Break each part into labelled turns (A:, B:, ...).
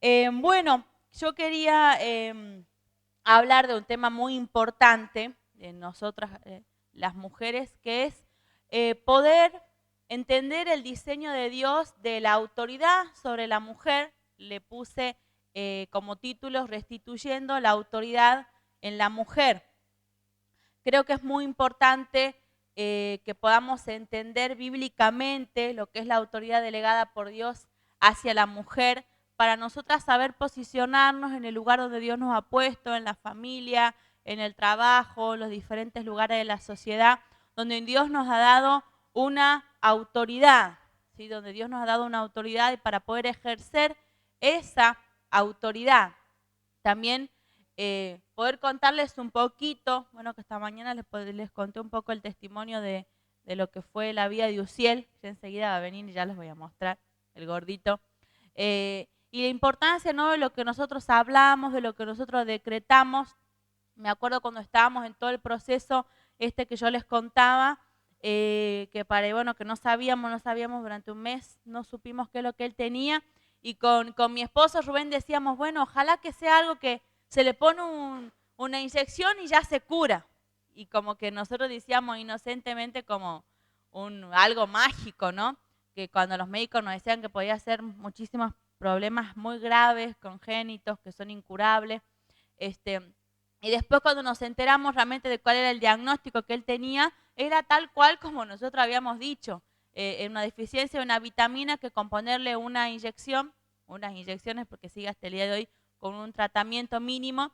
A: Bueno, yo quería hablar de un tema muy importante de nosotras, las mujeres, que es poder entender el diseño de Dios de la autoridad sobre la mujer. Le puse como título Restituyendo la autoridad en la mujer. Creo que es muy importante que podamos entender bíblicamente lo que es la autoridad delegada por Dios hacia la mujer, para nosotras saber posicionarnos en el lugar donde Dios nos ha puesto, en la familia, en el trabajo, en los diferentes lugares de la sociedad, donde Dios nos ha dado una autoridad, ¿sí? Donde Dios nos ha dado una autoridad, y para poder ejercer esa autoridad, también poder contarles un poquito, bueno, que esta mañana les conté un poco el testimonio de lo que fue la vida de Uciel, que enseguida va a venir y ya les voy a mostrar, el gordito. Y la importancia, ¿no?, de lo que nosotros hablamos, de lo que nosotros decretamos. Me acuerdo cuando estábamos en todo el proceso que yo les contaba, bueno, que no sabíamos durante un mes, no supimos qué es lo que él tenía. Y con mi esposo Rubén decíamos, bueno, ojalá que sea algo que se le pone una inyección y ya se cura. Y como que nosotros decíamos inocentemente como algo mágico, ¿no? Que cuando los médicos nos decían que podía ser muchísimos problemas muy graves, congénitos, que son incurables. Y después cuando nos enteramos realmente de cuál era el diagnóstico que él tenía, era tal cual como nosotros habíamos dicho, una deficiencia de una vitamina que con ponerle una inyección, unas inyecciones porque sigue hasta el día de hoy con un tratamiento mínimo,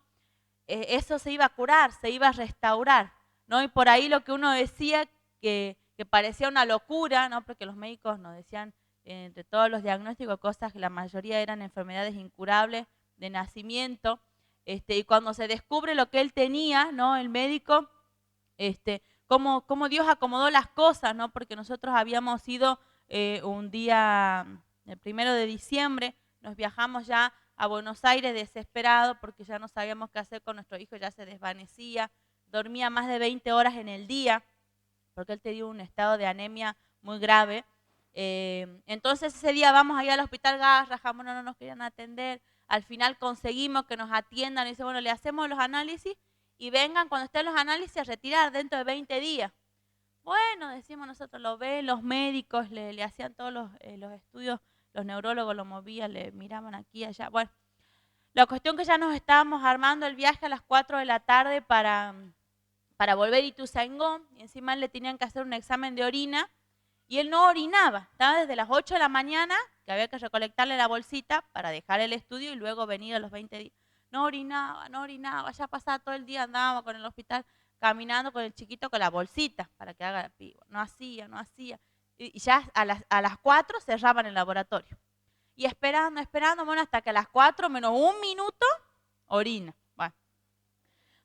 A: eso se iba a curar, se iba a restaurar, ¿no? Y por ahí lo que uno decía que parecía una locura, ¿no? Porque los médicos nos decían entre todos los diagnósticos cosas que la mayoría eran enfermedades incurables de nacimiento. Y cuando se descubre lo que él tenía, ¿no?, el médico, cómo Dios acomodó las cosas, ¿no? Porque nosotros habíamos ido un día, el 1 de diciembre, nos viajamos ya a Buenos Aires desesperados porque ya no sabíamos qué hacer con nuestro hijo, ya se desvanecía, dormía más de 20 horas en el día, porque él tenía un estado de anemia muy grave. Entonces ese día vamos allá al hospital Garrahan, no nos querían atender. Al final conseguimos que nos atiendan y dice, bueno, le hacemos los análisis y vengan cuando estén los análisis a retirar dentro de 20 días. Bueno, decimos nosotros, lo ven los médicos, le hacían todos los estudios, los neurólogos lo movían, le miraban aquí y allá. Bueno, la cuestión que ya nos estábamos armando el viaje a las 4 de la tarde para volver a Ituzaingó, y encima le tenían que hacer un examen de orina, y él no orinaba, estaba desde las 8 de la mañana, que había que recolectarle la bolsita para dejar el estudio y luego venir a los 20 días. No orinaba, ya pasaba todo el día, andaba con el hospital caminando con el chiquito con la bolsita para que haga pivo. No hacía. Y ya a las 4 cerraban el laboratorio. Y esperando, bueno, hasta que a las 4 menos un minuto, orina.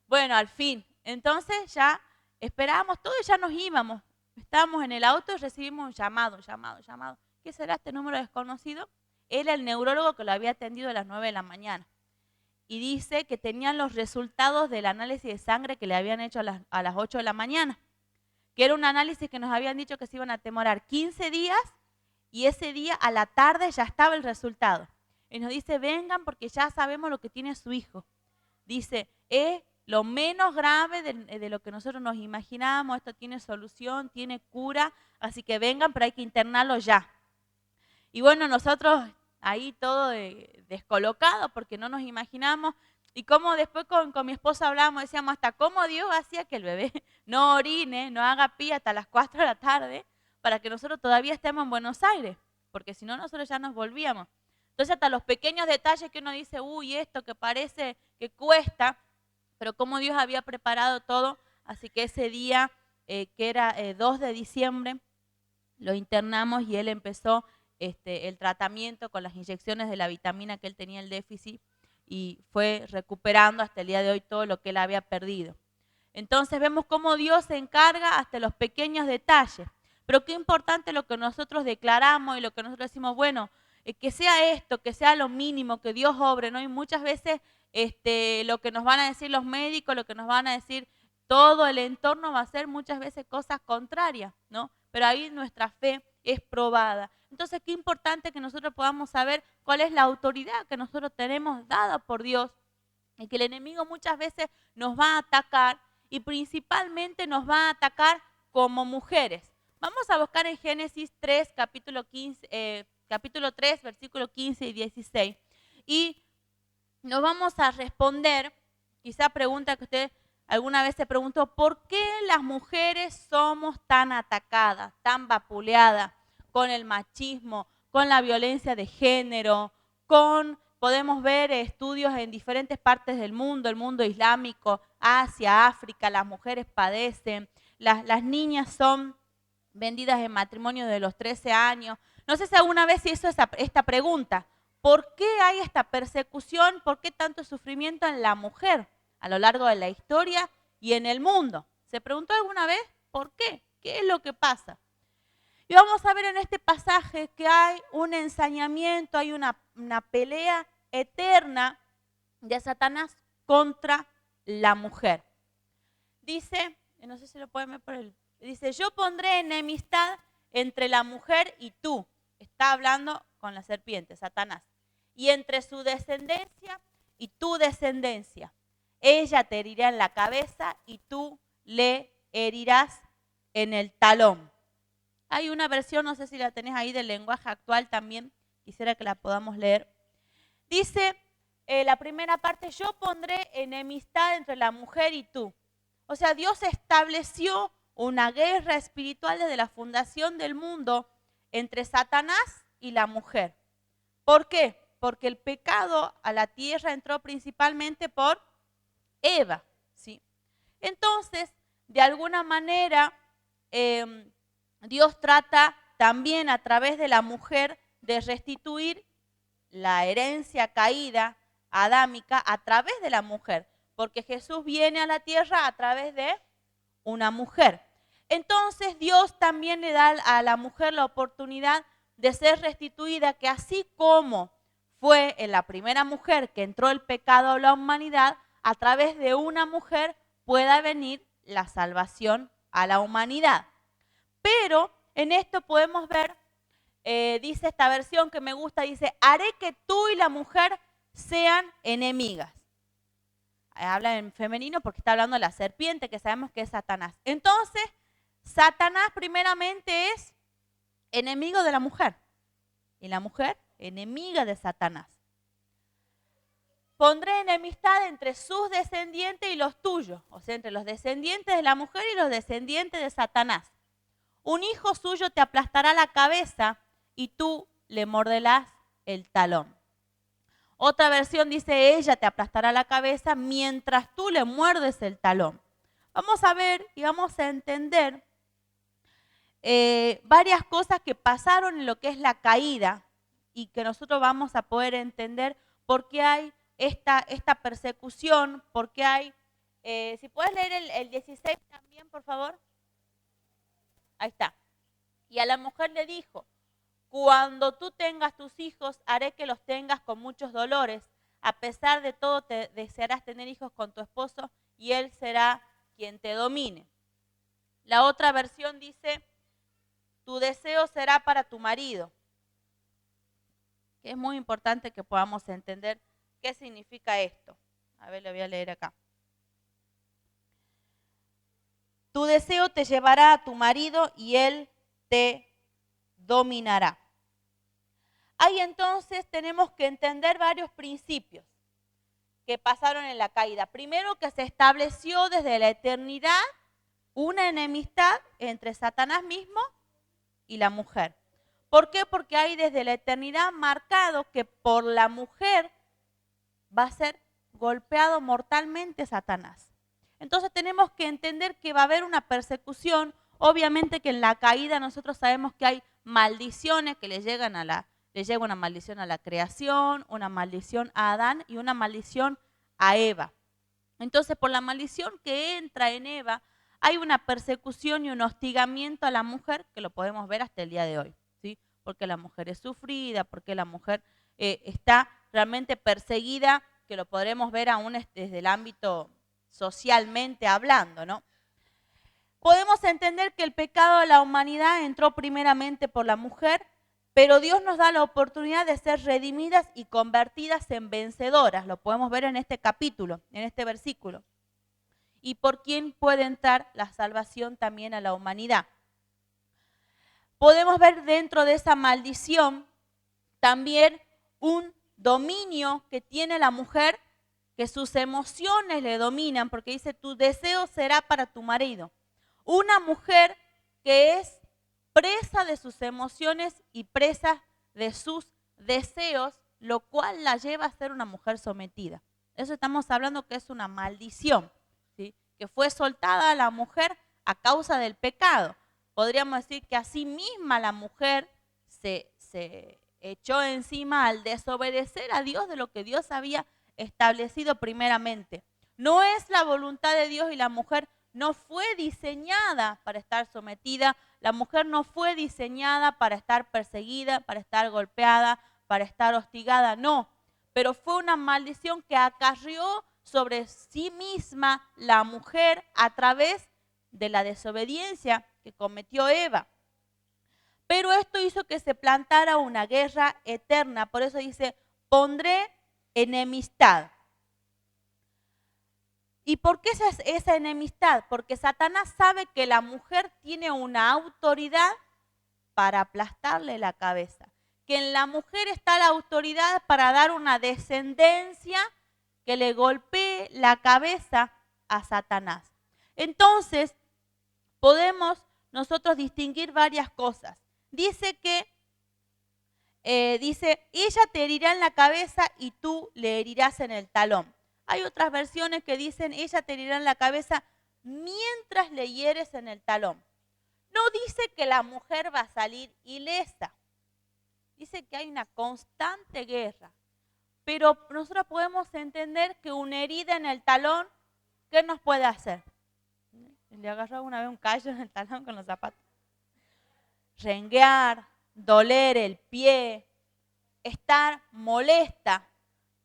A: Bueno, al fin. Entonces ya esperábamos todo y ya nos íbamos. Estábamos en el auto y recibimos un llamado. ¿Qué será este número desconocido? Era el neurólogo que lo había atendido a las 9 de la mañana. Y dice que tenían los resultados del análisis de sangre que le habían hecho a las 8 de la mañana. Que era un análisis que nos habían dicho que se iban a demorar 15 días y ese día a la tarde ya estaba el resultado. Y nos dice, vengan porque ya sabemos lo que tiene su hijo. Dice, es lo menos grave de lo que nosotros nos imaginábamos, esto tiene solución, tiene cura, así que vengan, pero hay que internarlo ya. Y bueno, nosotros ahí todo descolocados porque no nos imaginamos, y como después con mi esposa hablábamos, decíamos hasta cómo Dios hacía que el bebé no orine, no haga pie hasta las 4 de la tarde, para que nosotros todavía estemos en Buenos Aires, porque si no nosotros ya nos volvíamos. Entonces hasta los pequeños detalles que uno dice, uy, esto que parece que cuesta, pero como Dios había preparado todo, así que ese día, que era 2 de diciembre, lo internamos y él empezó el tratamiento con las inyecciones de la vitamina que él tenía el déficit y fue recuperando hasta el día de hoy todo lo que él había perdido. Entonces vemos cómo Dios se encarga hasta los pequeños detalles. Pero qué importante lo que nosotros declaramos y lo que nosotros decimos, bueno, que sea esto, que sea lo mínimo, que Dios obre, ¿no? Y muchas veces lo que nos van a decir los médicos, lo que nos van a decir todo el entorno va a ser muchas veces cosas contrarias, ¿no? Pero ahí nuestra fe es probada. Entonces, qué importante que nosotros podamos saber cuál es la autoridad que nosotros tenemos dada por Dios y que el enemigo muchas veces nos va a atacar y principalmente nos va a atacar como mujeres. Vamos a buscar en Génesis 3, capítulo 3, versículo 15 y 16. Y nos vamos a responder, quizá pregunta que usted alguna vez se preguntó, ¿por qué las mujeres somos tan atacadas, tan vapuleadas con el machismo, con la violencia de género, podemos ver estudios en diferentes partes del mundo, el mundo islámico, Asia, África, las mujeres padecen, las niñas son vendidas en matrimonio de los 13 años. No sé si alguna vez se hizo esta pregunta. ¿Por qué hay esta persecución? ¿Por qué tanto sufrimiento en la mujer a lo largo de la historia y en el mundo? ¿Se preguntó alguna vez por qué? ¿Qué es lo que pasa? Y vamos a ver en este pasaje que hay un ensañamiento, hay una pelea eterna de Satanás contra la mujer. Dice, no sé si lo pueden ver por el... Dice, yo pondré enemistad entre la mujer y tú. Está hablando con la serpiente, Satanás. Y entre su descendencia y tu descendencia. Ella te herirá en la cabeza y tú le herirás en el talón. Hay una versión, no sé si la tenés ahí, del lenguaje actual también. Quisiera que la podamos leer. Dice la primera parte, yo pondré enemistad entre la mujer y tú. O sea, Dios estableció una guerra espiritual desde la fundación del mundo entre Satanás y la mujer. ¿Por qué? Porque el pecado a la tierra entró principalmente por Eva, ¿sí? Entonces, de alguna manera, Dios trata también a través de la mujer de restituir la herencia caída adámica a través de la mujer, porque Jesús viene a la tierra a través de una mujer. Entonces Dios también le da a la mujer la oportunidad de ser restituida, que así como fue en la primera mujer que entró el pecado a la humanidad, a través de una mujer pueda venir la salvación a la humanidad. Pero en esto podemos ver, dice esta versión que me gusta, dice, haré que tú y la mujer sean enemigas. Habla en femenino porque está hablando de la serpiente, que sabemos que es Satanás. Entonces, Satanás primeramente es enemigo de la mujer. Y la mujer, enemiga de Satanás. Pondré enemistad entre sus descendientes y los tuyos. O sea, entre los descendientes de la mujer y los descendientes de Satanás. Un hijo suyo te aplastará la cabeza y tú le morderás el talón. Otra versión dice, ella te aplastará la cabeza mientras tú le muerdes el talón. Vamos a ver y vamos a entender varias cosas que pasaron en lo que es la caída y que nosotros vamos a poder entender por qué hay esta persecución, por qué hay... si puedes leer el 16 también, por favor. Ahí está. Y a la mujer le dijo, cuando tú tengas tus hijos, haré que los tengas con muchos dolores. A pesar de todo, te desearás tener hijos con tu esposo y él será quien te domine. La otra versión dice, tu deseo será para tu marido. Es muy importante que podamos entender qué significa esto. A ver, lo voy a leer acá. Tu deseo te llevará a tu marido y él te dominará. Ahí entonces tenemos que entender varios principios que pasaron en la caída. Primero, que se estableció desde la eternidad una enemistad entre Satanás mismo y la mujer. ¿Por qué? Porque hay desde la eternidad marcado que por la mujer va a ser golpeado mortalmente Satanás. Entonces tenemos que entender que va a haber una persecución. Obviamente que en la caída nosotros sabemos que hay maldiciones que le llega una maldición a la creación, una maldición a Adán y una maldición a Eva. Entonces, por la maldición que entra en Eva, hay una persecución y un hostigamiento a la mujer que lo podemos ver hasta el día de hoy, ¿sí? Porque la mujer es sufrida, porque la mujer está realmente perseguida, que lo podremos ver aún desde el ámbito socialmente hablando, ¿no? Podemos entender que el pecado de la humanidad entró primeramente por la mujer, Pero Dios nos da la oportunidad de ser redimidas y convertidas en vencedoras. Lo podemos ver en este capítulo, en este versículo. Y por quién puede entrar la salvación también a la humanidad. Podemos ver dentro de esa maldición también un dominio que tiene la mujer, que sus emociones le dominan, porque dice, tu deseo será para tu marido. Una mujer que es presa de sus emociones y presa de sus deseos, lo cual la lleva a ser una mujer sometida. Eso estamos hablando que es una maldición, ¿sí? Que fue soltada a la mujer a causa del pecado. Podríamos decir que así misma la mujer se echó encima al desobedecer a Dios de lo que Dios había establecido primeramente. No es la voluntad de Dios y la mujer no fue diseñada para estar sometida, la mujer no fue diseñada para estar perseguida, para estar golpeada, para estar hostigada, no. Pero fue una maldición que acarrió sobre sí misma la mujer a través de la desobediencia que cometió Eva. Pero esto hizo que se plantara una guerra eterna. Por eso dice, pondré enemistad. ¿Y por qué esa enemistad? Porque Satanás sabe que la mujer tiene una autoridad para aplastarle la cabeza. Que en la mujer está la autoridad para dar una descendencia que le golpee la cabeza a Satanás. Entonces, podemos nosotros distinguir varias cosas. Dice que, ella te herirá en la cabeza y tú le herirás en el talón. Hay otras versiones que dicen, ella te herirá en la cabeza mientras le hieres en el talón. No dice que la mujer va a salir ilesa. Dice que hay una constante guerra. Pero nosotros podemos entender que una herida en el talón, ¿qué nos puede hacer? ¿Le agarró alguna vez un callo en el talón con los zapatos? Renguear, doler el pie, estar molesta.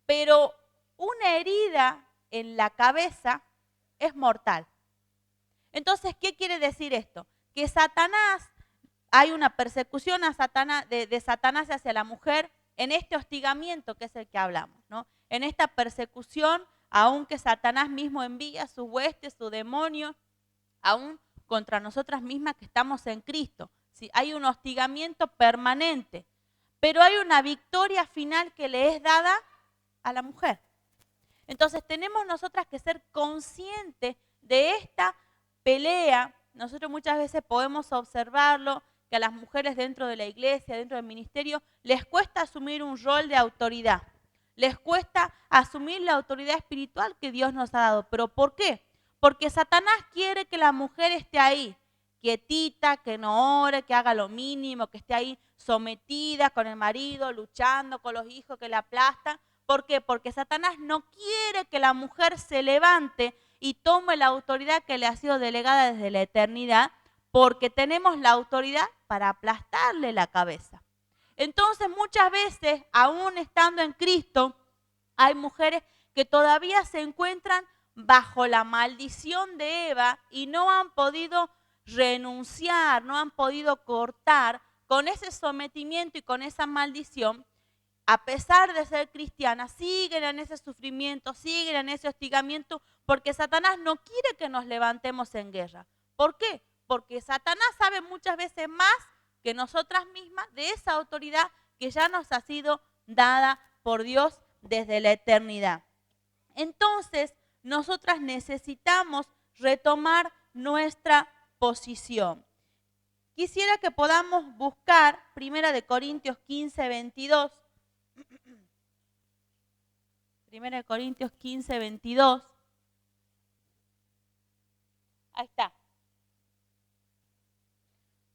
A: Pero una herida en la cabeza es mortal. Entonces, ¿qué quiere decir esto? Que Satanás, hay una persecución a Satanás, de Satanás hacia la mujer en este hostigamiento que es el que hablamos, ¿no? En esta persecución, aunque Satanás mismo envía sus huestes, su demonio, aún contra nosotras mismas que estamos en Cristo. ¿Sí? Hay un hostigamiento permanente, pero hay una victoria final que le es dada a la mujer. Entonces tenemos nosotras que ser conscientes de esta pelea. Nosotros muchas veces podemos observarlo, que a las mujeres dentro de la iglesia, dentro del ministerio, les cuesta asumir un rol de autoridad. Les cuesta asumir la autoridad espiritual que Dios nos ha dado. ¿Pero por qué? Porque Satanás quiere que la mujer esté ahí, quietita, que no ore, que haga lo mínimo, que esté ahí sometida con el marido, luchando con los hijos que la aplastan. ¿Por qué? Porque Satanás no quiere que la mujer se levante y tome la autoridad que le ha sido delegada desde la eternidad, porque tenemos la autoridad para aplastarle la cabeza. Entonces, muchas veces, aún estando en Cristo, hay mujeres que todavía se encuentran bajo la maldición de Eva y no han podido renunciar, no han podido cortar con ese sometimiento y con esa maldición. A pesar de ser cristianas, siguen en ese sufrimiento, siguen en ese hostigamiento, porque Satanás no quiere que nos levantemos en guerra. ¿Por qué? Porque Satanás sabe muchas veces más que nosotras mismas de esa autoridad que ya nos ha sido dada por Dios desde la eternidad. Entonces, nosotras necesitamos retomar nuestra posición. Quisiera que podamos buscar 1 Corintios 15, 22. 1 Corintios 15, 22. Ahí está.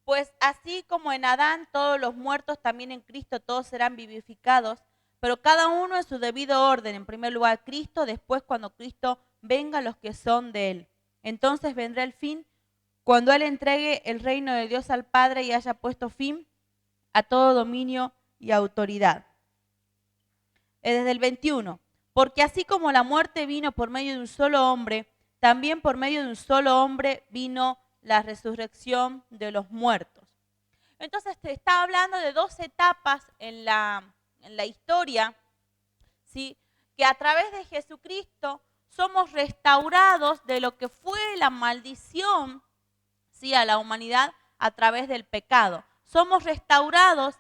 A: Pues así como en Adán todos los muertos, también en Cristo todos serán vivificados, pero cada uno en su debido orden. En primer lugar Cristo, después cuando Cristo venga los que son de Él. Entonces vendrá el fin, cuando Él entregue el reino de Dios al Padre y haya puesto fin a todo dominio y autoridad. Desde el 21. Porque así como la muerte vino por medio de un solo hombre, también por medio de un solo hombre vino la resurrección de los muertos. Entonces te está hablando de dos etapas en la historia, ¿sí? Que a través de Jesucristo somos restaurados de lo que fue la maldición, ¿sí? A la humanidad a través del pecado. Somos restaurados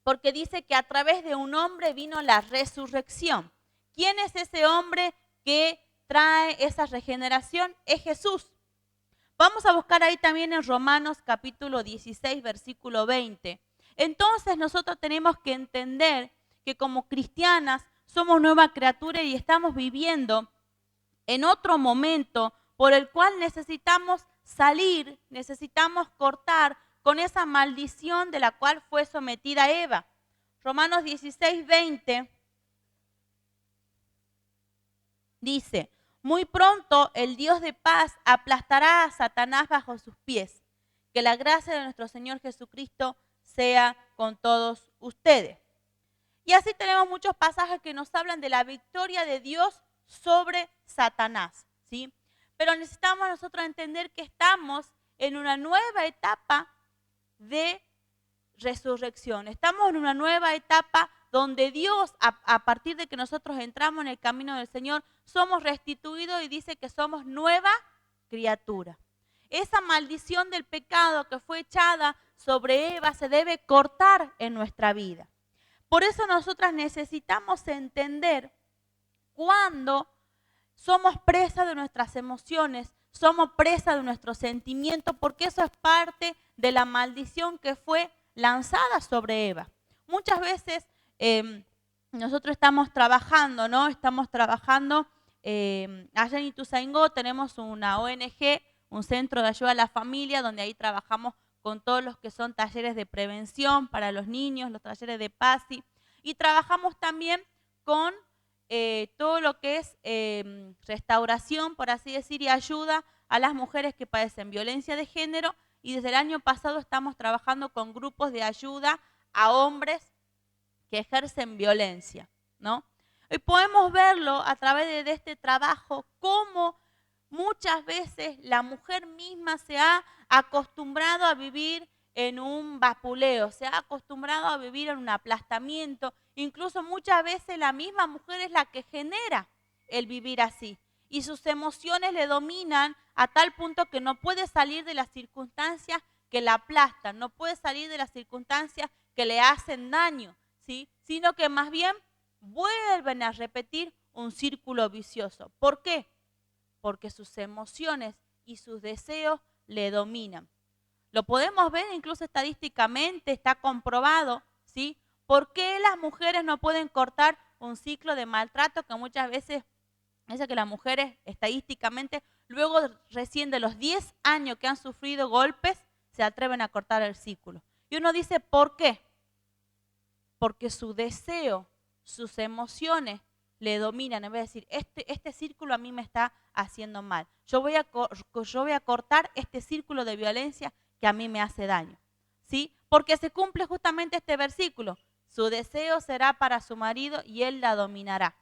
A: porque dice que a través de un hombre vino la resurrección. ¿Quién es ese hombre que trae esa regeneración? Es Jesús. Vamos a buscar ahí también en Romanos capítulo 16, versículo 20. Entonces nosotros tenemos que entender que como cristianas somos nueva criatura y estamos viviendo en otro momento por el cual necesitamos salir, necesitamos cortar con esa maldición de la cual fue sometida Eva. Romanos 16, 20 dice: muy pronto el Dios de paz aplastará a Satanás bajo sus pies. Que la gracia de nuestro Señor Jesucristo sea con todos ustedes. Y así tenemos muchos pasajes que nos hablan de la victoria de Dios sobre Satanás, ¿sí? Pero necesitamos nosotros entender que estamos en una nueva etapa de resurrección. Estamos en una nueva etapa donde Dios, a partir de que nosotros entramos en el camino del Señor, somos restituidos y dice que somos nueva criatura. Esa maldición del pecado que fue echada sobre Eva se debe cortar en nuestra vida. Por eso nosotras necesitamos entender cuando somos presas de nuestras emociones, somos presas de nuestros sentimientos, porque eso es parte de la maldición que fue lanzada sobre Eva. Muchas veces nosotros estamos trabajando, ¿no? Estamos trabajando allá en Ituzaingó, tenemos una ONG, un centro de ayuda a la familia, donde ahí trabajamos con todos los que son talleres de prevención para los niños, los talleres de PASI, y trabajamos también con todo lo que es restauración, por así decir, y ayuda a las mujeres que padecen violencia de género, y desde el año pasado estamos trabajando con grupos de ayuda a hombres que ejercen violencia, ¿no? Y podemos verlo a través de este trabajo, cómo muchas veces la mujer misma se ha acostumbrado a vivir en un vapuleo, se ha acostumbrado a vivir en un aplastamiento. Incluso muchas veces la misma mujer es la que genera el vivir así. Y sus emociones le dominan a tal punto que no puede salir de las circunstancias que la aplastan, no puede salir de las circunstancias que le hacen daño, ¿sí? Sino que más bien vuelven a repetir un círculo vicioso. ¿Por qué? Porque sus emociones y sus deseos le dominan. Lo podemos ver incluso estadísticamente, está comprobado, ¿sí? ¿Por qué las mujeres no pueden cortar un ciclo de maltrato que muchas veces dice que las mujeres estadísticamente luego recién de los 10 años que han sufrido golpes se atreven a cortar el ciclo? Y uno dice, ¿por qué? Porque su deseo, sus emociones le dominan, en vez de decir, este círculo a mí me está haciendo mal. Yo voy a cortar este círculo de violencia que a mí me hace daño, ¿sí? Porque se cumple justamente este versículo. Su deseo será para su marido y él la dominará.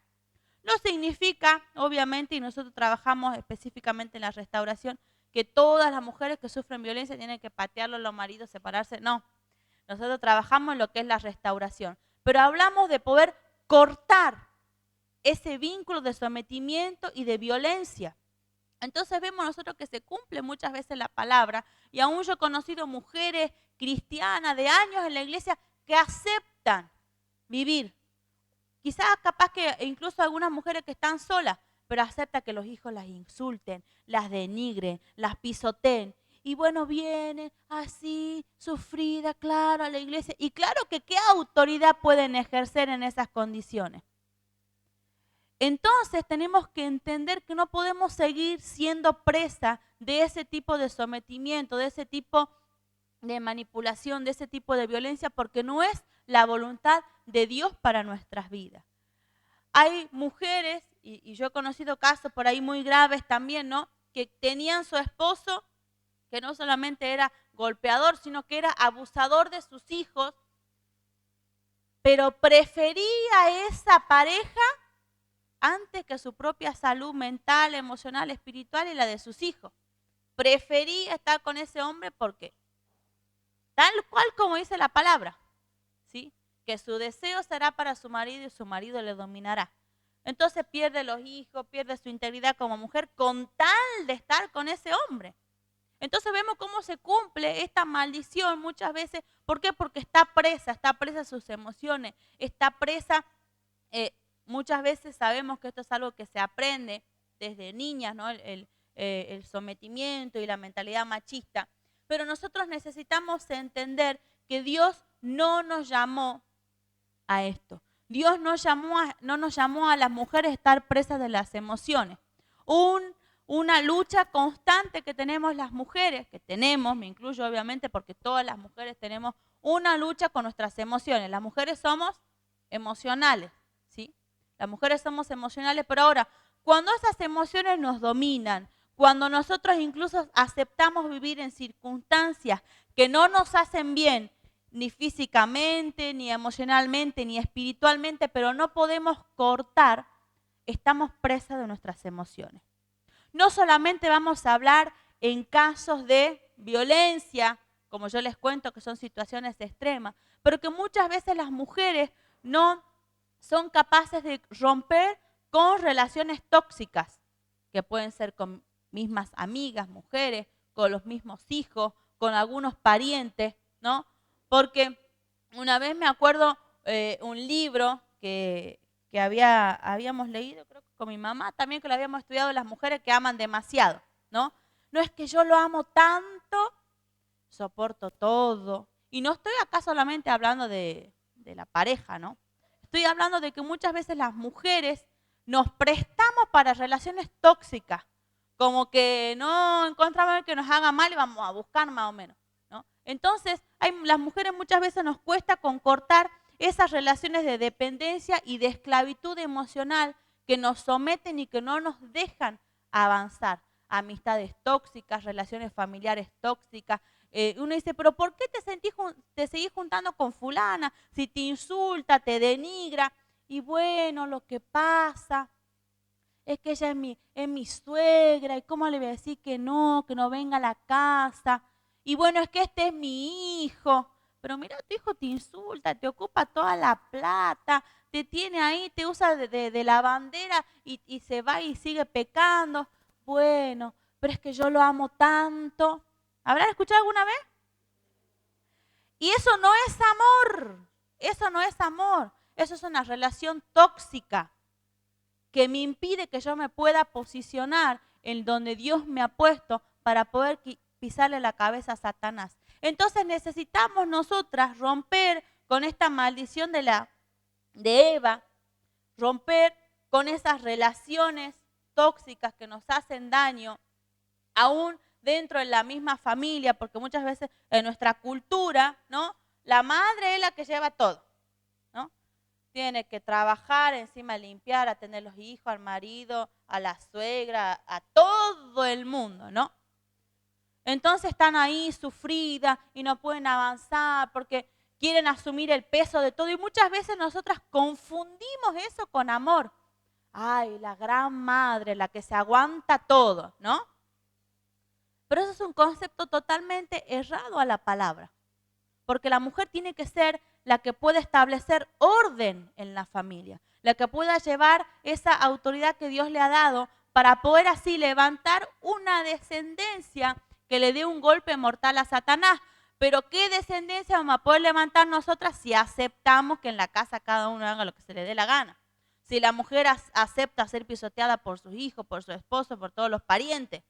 A: No significa, obviamente, y nosotros trabajamos específicamente en la restauración, que todas las mujeres que sufren violencia tienen que patearlo a los maridos, separarse. No, nosotros trabajamos en lo que es la restauración. Pero hablamos de poder cortar ese vínculo de sometimiento y de violencia. Entonces vemos nosotros que se cumple muchas veces la palabra, y aún yo he conocido mujeres cristianas de años en la iglesia que aceptan vivir. Quizás capaz que incluso algunas mujeres que están solas, pero acepta que los hijos las insulten, las denigren, las pisoteen. Y bueno, vienen así, sufrida, claro, a la iglesia. Y claro que qué autoridad pueden ejercer en esas condiciones. Entonces tenemos que entender que no podemos seguir siendo presa de ese tipo de sometimiento, de ese tipo de manipulación, de ese tipo de violencia, porque no es la voluntad de Dios para nuestras vidas. Hay mujeres, y yo he conocido casos por ahí muy graves también, ¿no? Que tenían su esposo, que no solamente era golpeador, sino que era abusador de sus hijos, pero prefería a esa pareja antes que su propia salud mental, emocional, espiritual y la de sus hijos. Prefería estar con ese hombre porque tal cual como dice la palabra, ¿sí? Que su deseo será para su marido y su marido le dominará. Entonces pierde los hijos, pierde su integridad como mujer con tal de estar con ese hombre. Entonces vemos cómo se cumple esta maldición muchas veces. ¿Por qué? Porque está presa sus emociones, está presa. Muchas veces sabemos que esto es algo que se aprende desde niñas, ¿no? El sometimiento y la mentalidad machista. Pero nosotros necesitamos entender que Dios no nos llamó a esto. Dios no nos llamó a las mujeres a estar presas de las emociones. Una lucha constante que tenemos las mujeres, me incluyo obviamente porque todas las mujeres tenemos una lucha con nuestras emociones. Las mujeres somos emocionales, ¿sí? Las mujeres somos emocionales, pero ahora, cuando esas emociones nos dominan, cuando nosotros incluso aceptamos vivir en circunstancias que no nos hacen bien, ni físicamente, ni emocionalmente, ni espiritualmente, pero no podemos cortar, estamos presas de nuestras emociones. No solamente vamos a hablar en casos de violencia, como yo les cuento que son situaciones extremas, pero que muchas veces las mujeres no son capaces de romper con relaciones tóxicas, que pueden ser con mismas amigas, mujeres, con los mismos hijos, con algunos parientes, ¿no? Porque una vez me acuerdo un libro que habíamos leído, creo que con mi mamá también, que lo habíamos estudiado, las mujeres que aman demasiado, ¿no? No es que yo lo amo tanto, soporto todo. Y no estoy acá solamente hablando de la pareja, ¿no? Estoy hablando de que muchas veces las mujeres nos prestamos para relaciones tóxicas, como que no encontramos que nos haga mal y vamos a buscar más o menos, ¿no? Entonces, las mujeres muchas veces nos cuesta cortar esas relaciones de dependencia y de esclavitud emocional que nos someten y que no nos dejan avanzar. Amistades tóxicas, relaciones familiares tóxicas. Uno dice, pero ¿por qué te seguís juntando con fulana? Si te insulta, te denigra. Y bueno, lo que pasa es que ella es mi suegra, y cómo le voy a decir que no venga a la casa. Y bueno, es que este es mi hijo. Pero mira, tu hijo te insulta, te ocupa toda la plata, te tiene ahí, te usa de la bandera y se va y sigue pecando. Bueno, pero es que yo lo amo tanto. ¿Habrán escuchado alguna vez? Y eso no es amor. Eso no es amor. Eso es una relación tóxica que me impide que yo me pueda posicionar en donde Dios me ha puesto para poder pisarle la cabeza a Satanás. Entonces necesitamos nosotras romper con esta maldición de Eva, romper con esas relaciones tóxicas que nos hacen daño, aún dentro de la misma familia, porque muchas veces en nuestra cultura, ¿no? La madre es la que lleva todo, ¿no? Tiene que trabajar, encima limpiar, atender los hijos, al marido, a la suegra, a todo el mundo, ¿no? Entonces están ahí sufridas y no pueden avanzar porque quieren asumir el peso de todo. Y muchas veces nosotras confundimos eso con amor. Ay, la gran madre, la que se aguanta todo, ¿no? Pero eso es un concepto totalmente errado a la palabra. Porque la mujer tiene que ser la que pueda establecer orden en la familia, la que pueda llevar esa autoridad que Dios le ha dado para poder así levantar una descendencia que le dé un golpe mortal a Satanás. Pero ¿qué descendencia vamos a poder levantar nosotras si aceptamos que en la casa cada uno haga lo que se le dé la gana? Si la mujer acepta ser pisoteada por sus hijos, por su esposo, por todos los parientes.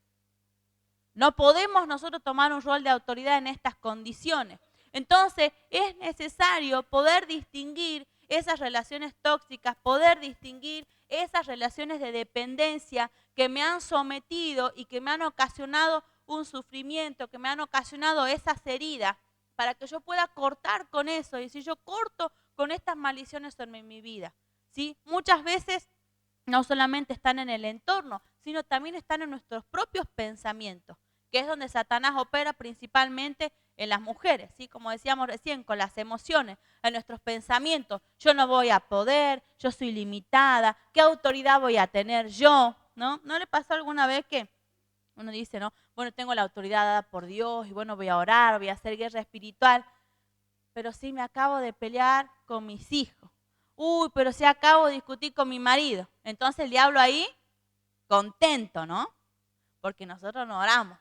A: No podemos nosotros tomar un rol de autoridad en estas condiciones. Entonces es necesario poder distinguir esas relaciones tóxicas, poder distinguir esas relaciones de dependencia que me han sometido y que me han ocasionado un sufrimiento, que me han ocasionado esas heridas, para que yo pueda cortar con eso. Y si yo corto con estas maldiciones en mi vida, ¿sí? Muchas veces no solamente están en el entorno, sino también están en nuestros propios pensamientos, que es donde Satanás opera principalmente en las mujeres, ¿sí? Como decíamos recién, con las emociones, en nuestros pensamientos. Yo no voy a poder, yo soy limitada, ¿qué autoridad voy a tener yo? ¿No? ¿No le pasó alguna vez que Uno dice, ¿no? Bueno, tengo la autoridad dada por Dios y bueno, voy a orar, voy a hacer guerra espiritual. Pero sí me acabo de pelear con mis hijos. Uy, pero sí acabo de discutir con mi marido. Entonces el diablo ahí, contento, ¿no? Porque nosotros no oramos.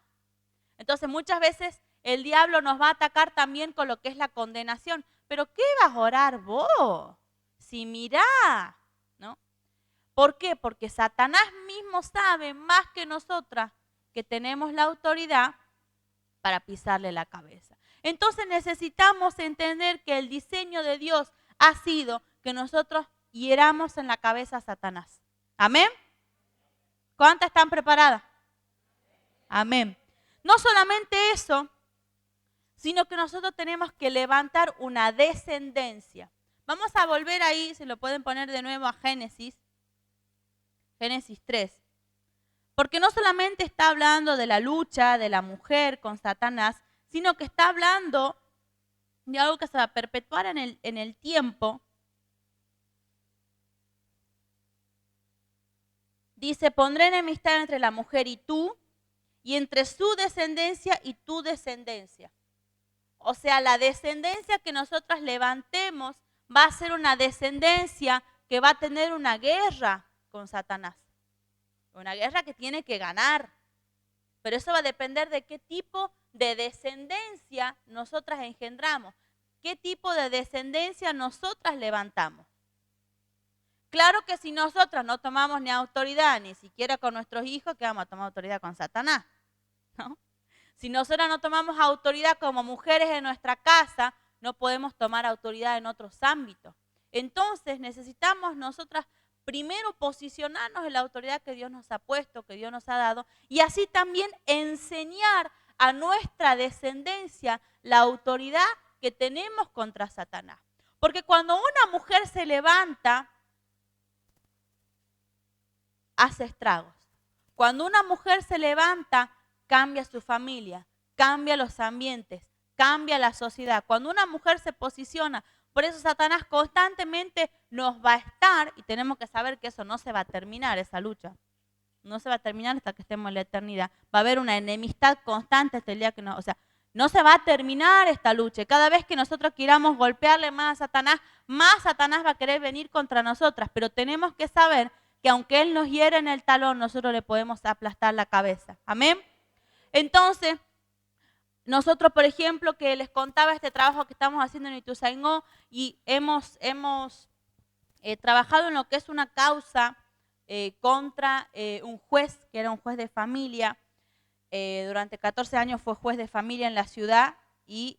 A: Entonces muchas veces el diablo nos va a atacar también con lo que es la condenación. Pero ¿qué vas a orar vos? Si mirá, ¿no? ¿Por qué? Porque Satanás mismo sabe más que nosotras que tenemos la autoridad para pisarle la cabeza. Entonces necesitamos entender que el diseño de Dios ha sido que nosotros hieramos en la cabeza a Satanás. ¿Amén? ¿Cuántas están preparadas? Amén. No solamente eso, sino que nosotros tenemos que levantar una descendencia. Vamos a volver ahí, se lo pueden poner de nuevo a Génesis 3. Porque no solamente está hablando de la lucha de la mujer con Satanás, sino que está hablando de algo que se va a perpetuar en el tiempo. Dice, pondré enemistad entre la mujer y tú, y entre su descendencia y tu descendencia. O sea, la descendencia que nosotros levantemos va a ser una descendencia que va a tener una guerra con Satanás. Una guerra que tiene que ganar. Pero eso va a depender de qué tipo de descendencia nosotras engendramos. ¿Qué tipo de descendencia nosotras levantamos? Claro que si nosotras no tomamos ni autoridad, ni siquiera con nuestros hijos, ¿qué vamos a tomar autoridad con Satanás? ¿No? Si nosotras no tomamos autoridad como mujeres en nuestra casa, no podemos tomar autoridad en otros ámbitos. Entonces necesitamos nosotras primero posicionarnos en la autoridad que Dios nos ha puesto, que Dios nos ha dado, y así también enseñar a nuestra descendencia la autoridad que tenemos contra Satanás. Porque cuando una mujer se levanta, hace estragos. Cuando una mujer se levanta, cambia su familia, cambia los ambientes, cambia la sociedad. Cuando una mujer se posiciona, por eso Satanás constantemente nos va a estar, y tenemos que saber que eso no se va a terminar, esa lucha. No se va a terminar hasta que estemos en la eternidad. Va a haber una enemistad constante hasta el día que no, o sea, no se va a terminar esta lucha. Cada vez que nosotros queramos golpearle más a más Satanás va a querer venir contra nosotras. Pero tenemos que saber que aunque Él nos hiere en el talón, nosotros le podemos aplastar la cabeza. Amén. Entonces, nosotros, por ejemplo, que les contaba este trabajo que estamos haciendo en Ituzaingó y hemos trabajado en lo que es una causa contra un juez, que era un juez de familia. Durante 14 años fue juez de familia en la ciudad y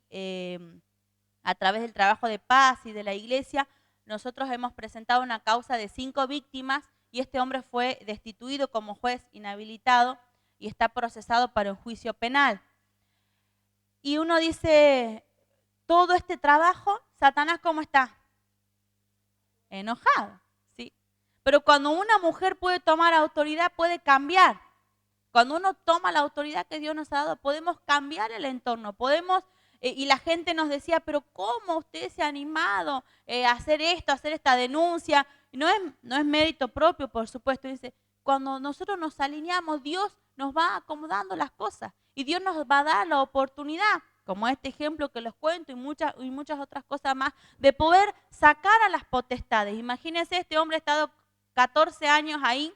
A: a través del trabajo de paz y de la iglesia, nosotros hemos presentado una causa de 5 víctimas y este hombre fue destituido como juez inhabilitado y está procesado para un juicio penal. Y uno dice, todo este trabajo, Satanás, ¿cómo está? Enojado, ¿sí? Pero cuando una mujer puede tomar autoridad, puede cambiar. Cuando uno toma la autoridad que Dios nos ha dado, podemos cambiar el entorno, podemos, y la gente nos decía, pero ¿cómo usted se ha animado a hacer esto, a hacer esta denuncia? No es mérito propio, por supuesto. Dice, cuando nosotros nos alineamos, Dios nos va acomodando las cosas y Dios nos va a dar la oportunidad, como este ejemplo que les cuento y muchas otras cosas más, de poder sacar a las potestades. Imagínense, este hombre ha estado 14 años ahí,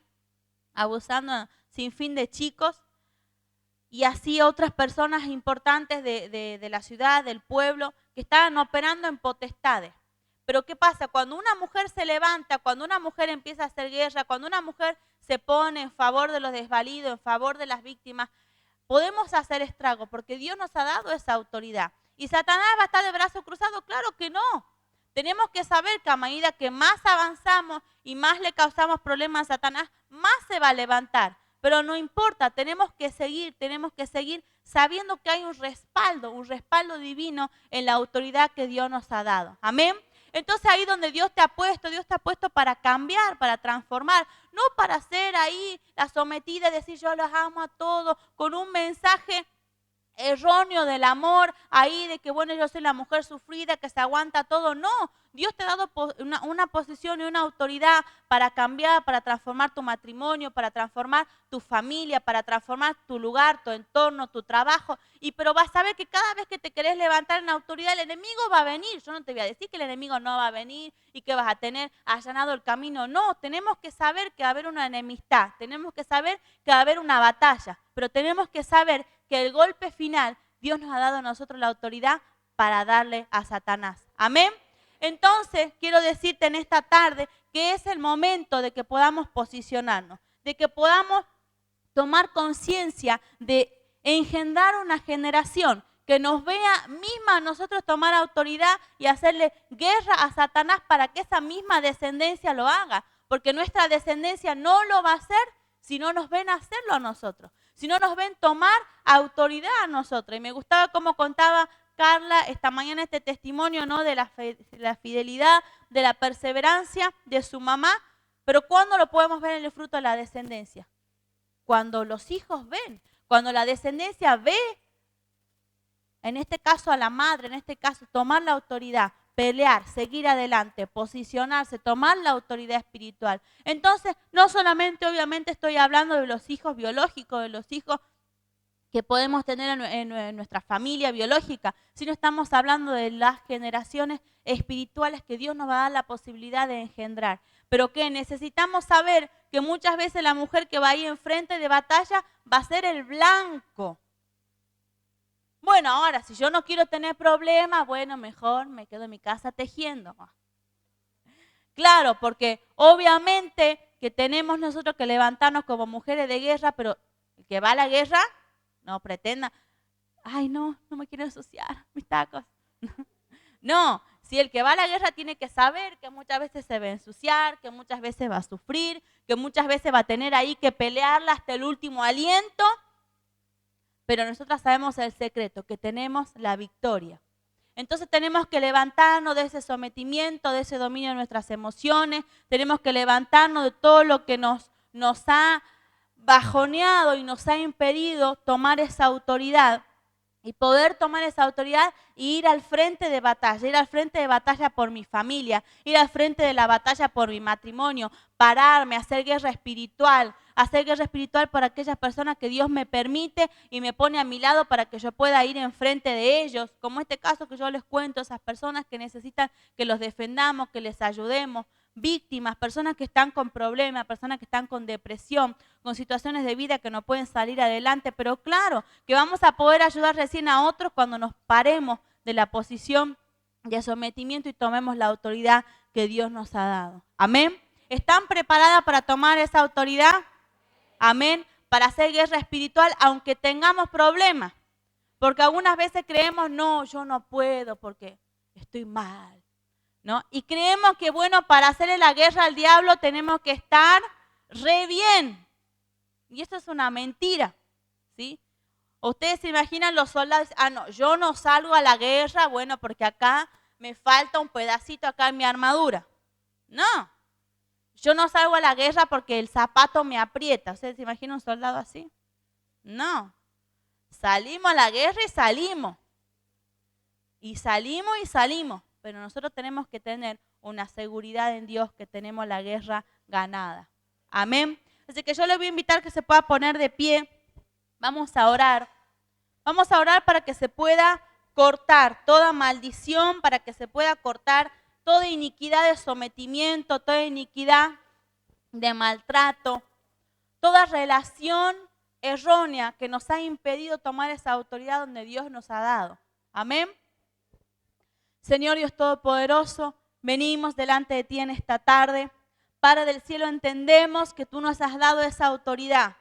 A: abusando sin fin de chicos, y así otras personas importantes de la ciudad, del pueblo, que estaban operando en potestades. Pero ¿qué pasa? Cuando una mujer se levanta, cuando una mujer empieza a hacer guerra, cuando una mujer se pone en favor de los desvalidos, en favor de las víctimas, podemos hacer estrago, porque Dios nos ha dado esa autoridad. ¿Y Satanás va a estar de brazos cruzados? Claro que no. Tenemos que saber que a medida que más avanzamos y más le causamos problemas a Satanás, más se va a levantar. Pero no importa, tenemos que seguir sabiendo que hay un respaldo divino en la autoridad que Dios nos ha dado. Amén. Entonces ahí donde Dios te ha puesto para cambiar, para transformar, no para ser ahí la sometida y decir yo los amo a todos con un mensaje erróneo del amor, ahí de que bueno, yo soy la mujer sufrida que se aguanta todo. No, Dios te ha dado una posición y una autoridad para cambiar, para transformar tu matrimonio, para transformar tu familia, para transformar tu lugar, tu entorno, tu trabajo. Pero vas a ver que cada vez que te querés levantar en autoridad, el enemigo va a venir. Yo no te voy a decir que el enemigo no va a venir y que vas a tener allanado el camino. No, tenemos que saber que va a haber una enemistad, tenemos que saber que va a haber una batalla, pero tenemos que saber que el golpe final, Dios nos ha dado a nosotros la autoridad para darle a Satanás. Amén. Entonces, quiero decirte en esta tarde que es el momento de que podamos posicionarnos, de que podamos tomar conciencia de engendrar una generación que nos vea misma a nosotros tomar autoridad y hacerle guerra a Satanás para que esa misma descendencia lo haga. Porque nuestra descendencia no lo va a hacer si no nos ven hacerlo a nosotros, si no nos ven tomar autoridad a nosotros. Y me gustaba cómo contaba Carla esta mañana este testimonio, ¿no? De la fidelidad, de la perseverancia de su mamá. Pero ¿cuándo lo podemos ver en el fruto de la descendencia? Cuando los hijos ven, cuando la descendencia ve, en este caso a la madre, en este caso tomar la autoridad, pelear, seguir adelante, posicionarse, tomar la autoridad espiritual. Entonces, no solamente obviamente estoy hablando de los hijos biológicos, de los hijos que podemos tener en nuestra familia biológica, sino estamos hablando de las generaciones espirituales que Dios nos va a dar la posibilidad de engendrar. Pero que necesitamos saber que muchas veces la mujer que va ahí enfrente de batalla va a ser el blanco. Bueno, ahora, si yo no quiero tener problemas, bueno, mejor me quedo en mi casa tejiendo. Claro, porque obviamente que tenemos nosotros que levantarnos como mujeres de guerra, pero el que va a la guerra no pretenda, ay no me quiero ensuciar mis tacos. No, si el que va a la guerra tiene que saber que muchas veces se va a ensuciar, que muchas veces va a sufrir, que muchas veces va a tener ahí que pelearla hasta el último aliento. Pero nosotras sabemos el secreto, que tenemos la victoria. Entonces tenemos que levantarnos de ese sometimiento, de ese dominio de nuestras emociones, tenemos que levantarnos de todo lo que nos ha bajoneado y nos ha impedido tomar esa autoridad y poder tomar esa autoridad y ir al frente de batalla, ir al frente de batalla por mi familia, ir al frente de la batalla por mi matrimonio, pararme, hacer guerra espiritual por aquellas personas que Dios me permite y me pone a mi lado para que yo pueda ir enfrente de ellos, como este caso que yo les cuento, esas personas que necesitan que los defendamos, que les ayudemos, víctimas, personas que están con problemas, personas que están con depresión, con situaciones de vida que no pueden salir adelante, pero claro, que vamos a poder ayudar recién a otros cuando nos paremos de la posición de sometimiento y tomemos la autoridad que Dios nos ha dado. Amén. ¿Están preparadas para tomar esa autoridad? Amén. Para hacer guerra espiritual, aunque tengamos problemas. Porque algunas veces creemos, no, yo no puedo porque estoy mal, ¿no? Y creemos que, bueno, para hacerle la guerra al diablo tenemos que estar re bien. Y eso es una mentira, ¿sí? Ustedes se imaginan los soldados, no, yo no salgo a la guerra, bueno, porque acá me falta un pedacito acá en mi armadura. No, yo no salgo a la guerra porque el zapato me aprieta. ¿Ustedes se imaginan un soldado así? No, salimos a la guerra y salimos. Y salimos. Pero nosotros tenemos que tener una seguridad en Dios que tenemos la guerra ganada. Amén. Así que yo les voy a invitar que se pueda poner de pie. Vamos a orar. Vamos a orar para que se pueda cortar toda maldición, para que se pueda cortar toda iniquidad de sometimiento, toda iniquidad de maltrato, toda relación errónea que nos ha impedido tomar esa autoridad donde Dios nos ha dado. Amén. Señor Dios Todopoderoso, venimos delante de ti en esta tarde. Padre del cielo, entendemos que tú nos has dado esa autoridad.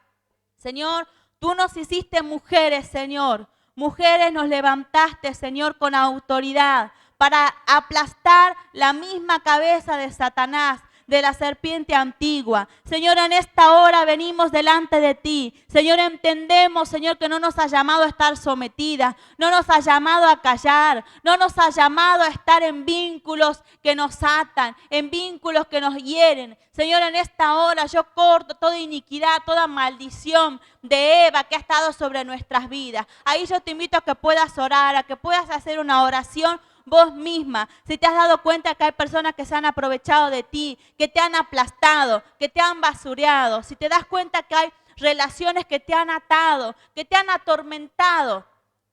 A: Señor, tú nos hiciste mujeres, Señor. Mujeres nos levantaste, Señor, con autoridad para aplastar la misma cabeza de Satanás, de la serpiente antigua. Señor, en esta hora venimos delante de ti. Señor, entendemos, Señor, que no nos ha llamado a estar sometidas, no nos ha llamado a callar, no nos ha llamado a estar en vínculos que nos atan, en vínculos que nos hieren. Señor, en esta hora yo corto toda iniquidad, toda maldición de Eva que ha estado sobre nuestras vidas. Ahí yo te invito a que puedas orar, a que puedas hacer una oración vos misma. Si te has dado cuenta que hay personas que se han aprovechado de ti, que te han aplastado, que te han basureado, si te das cuenta que hay relaciones que te han atado, que te han atormentado,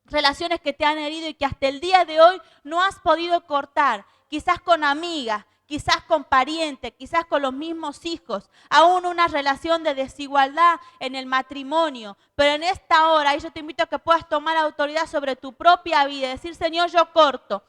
A: relaciones que te han herido y que hasta el día de hoy no has podido cortar, quizás con amigas, quizás con parientes, quizás con los mismos hijos, aún una relación de desigualdad en el matrimonio. Pero en esta hora, yo te invito a que puedas tomar autoridad sobre tu propia vida y decir, Señor, yo corto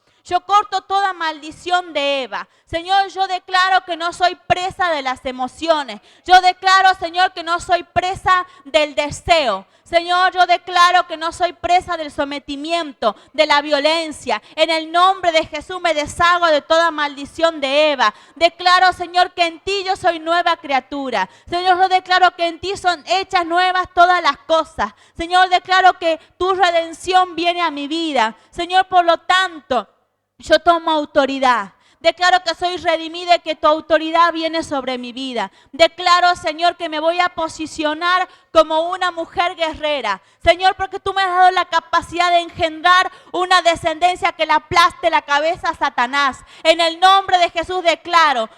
A: toda maldición de Eva. Señor, yo declaro que no soy presa de las emociones. Yo declaro, Señor, que no soy presa del deseo. Señor, yo declaro que no soy presa del sometimiento, de la violencia. En el nombre de Jesús me deshago de toda maldición de Eva. Declaro, Señor, que en ti yo soy nueva criatura. Señor, yo declaro que en ti son hechas nuevas todas las cosas. Señor, declaro que tu redención viene a mi vida. Señor, por lo tanto, yo tomo autoridad. Declaro que soy redimida y que tu autoridad viene sobre mi vida. Declaro, Señor, que me voy a posicionar como una mujer guerrera. Señor, porque tú me has dado la capacidad de engendrar una descendencia que le aplaste la cabeza a Satanás. En el nombre de Jesús declaro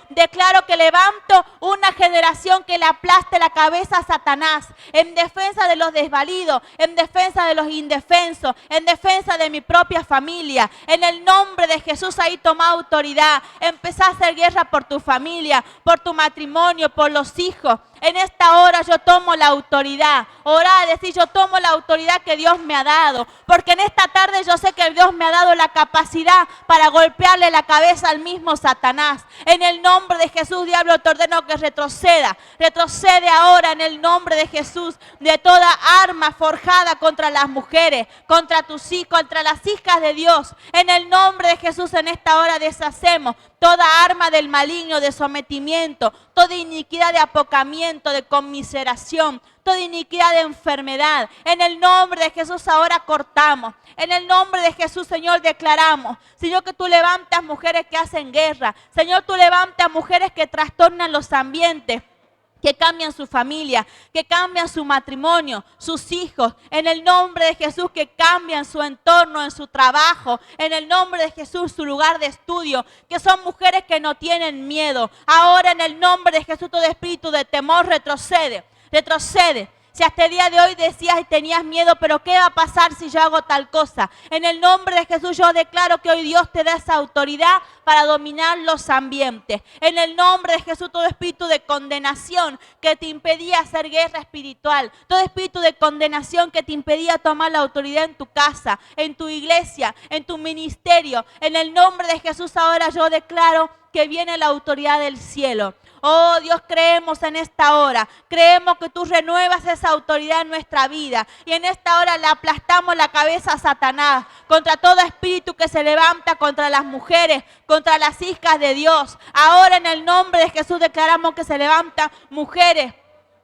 A: que levanto una generación que le aplaste la cabeza a Satanás. En defensa de los desvalidos, en defensa de los indefensos, en defensa de mi propia familia. En el nombre de Jesús ahí toma autoridad. Empezá a hacer guerra por tu familia, por tu matrimonio, por los hijos. En esta hora yo tomo la autoridad. Orá, decir, yo tomo la autoridad que Dios me ha dado. Porque en esta tarde yo sé que Dios me ha dado la capacidad para golpearle la cabeza al mismo Satanás. En el nombre de Jesús, diablo, te ordeno que retroceda. Retrocede ahora en el nombre de Jesús de toda arma forjada contra las mujeres, contra tus hijos, contra las hijas de Dios. En el nombre de Jesús en esta hora deshacemos toda arma del maligno, de sometimiento, toda iniquidad de apocamiento, de conmiseración, toda iniquidad de enfermedad. En el nombre de Jesús ahora cortamos. En el nombre de Jesús, Señor, declaramos. Señor, que tú levantas mujeres que hacen guerra. Señor, tú levantas mujeres que trastornan los ambientes, que cambian su familia, que cambian su matrimonio, sus hijos. En el nombre de Jesús, que cambian su entorno, en su trabajo. En el nombre de Jesús, su lugar de estudio. Que son mujeres que no tienen miedo. Ahora en el nombre de Jesús, todo espíritu de temor retrocede. Retrocede. Si hasta el día de hoy decías y tenías miedo, pero ¿qué va a pasar si yo hago tal cosa? En el nombre de Jesús yo declaro que hoy Dios te da esa autoridad para dominar los ambientes. En el nombre de Jesús, todo espíritu de condenación que te impedía hacer guerra espiritual, todo espíritu de condenación que te impedía tomar la autoridad en tu casa, en tu iglesia, en tu ministerio, en el nombre de Jesús ahora yo declaro que viene la autoridad del cielo. Oh Dios, creemos en esta hora, creemos que tú renuevas esa autoridad en nuestra vida y en esta hora le aplastamos la cabeza a Satanás contra todo espíritu que se levanta contra las mujeres, contra las hijas de Dios. Ahora en el nombre de Jesús declaramos que se levantan mujeres,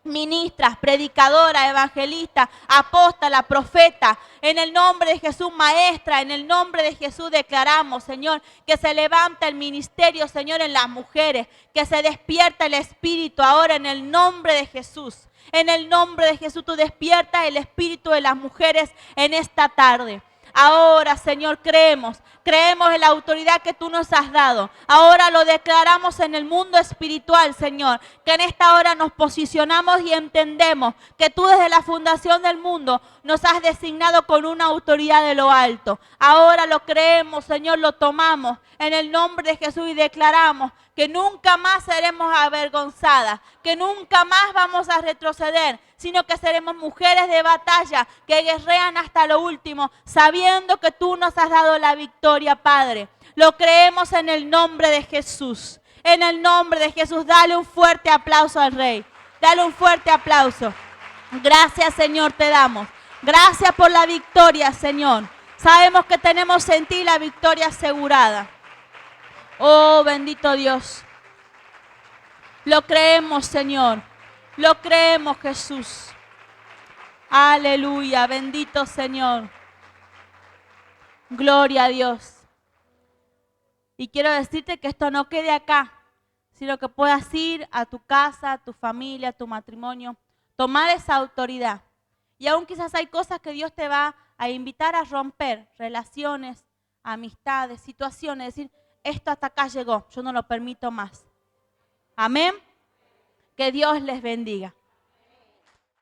A: ministras, predicadoras, evangelistas, apóstolas, profetas, en el nombre de Jesús, maestra, en el nombre de Jesús declaramos, Señor, que se levanta el ministerio, Señor, en las mujeres, que se despierta el espíritu ahora en el nombre de Jesús. En el nombre de Jesús tú despiertas el espíritu de las mujeres en esta tarde. Ahora, Señor, creemos en la autoridad que tú nos has dado. Ahora lo declaramos en el mundo espiritual, Señor, que en esta hora nos posicionamos y entendemos que tú desde la fundación del mundo nos has designado con una autoridad de lo alto. Ahora lo creemos, Señor, lo tomamos en el nombre de Jesús y declaramos que nunca más seremos avergonzadas, que nunca más vamos a retroceder, sino que seremos mujeres de batalla que guerrean hasta lo último, sabiendo que tú nos has dado la victoria, Padre. Lo creemos en el nombre de Jesús. En el nombre de Jesús, dale un fuerte aplauso al Rey. Dale un fuerte aplauso. Gracias, Señor, te damos. Gracias por la victoria, Señor. Sabemos que tenemos en ti la victoria asegurada. Oh, bendito Dios. Lo creemos, Señor. Lo creemos, Jesús. Aleluya, bendito Señor. Gloria a Dios. Y quiero decirte que esto no quede acá, sino que puedas ir a tu casa, a tu familia, a tu matrimonio, tomar esa autoridad. Y aún quizás hay cosas que Dios te va a invitar a romper, relaciones, amistades, situaciones, decir, esto hasta acá llegó, yo no lo permito más. Amén. Que Dios les bendiga.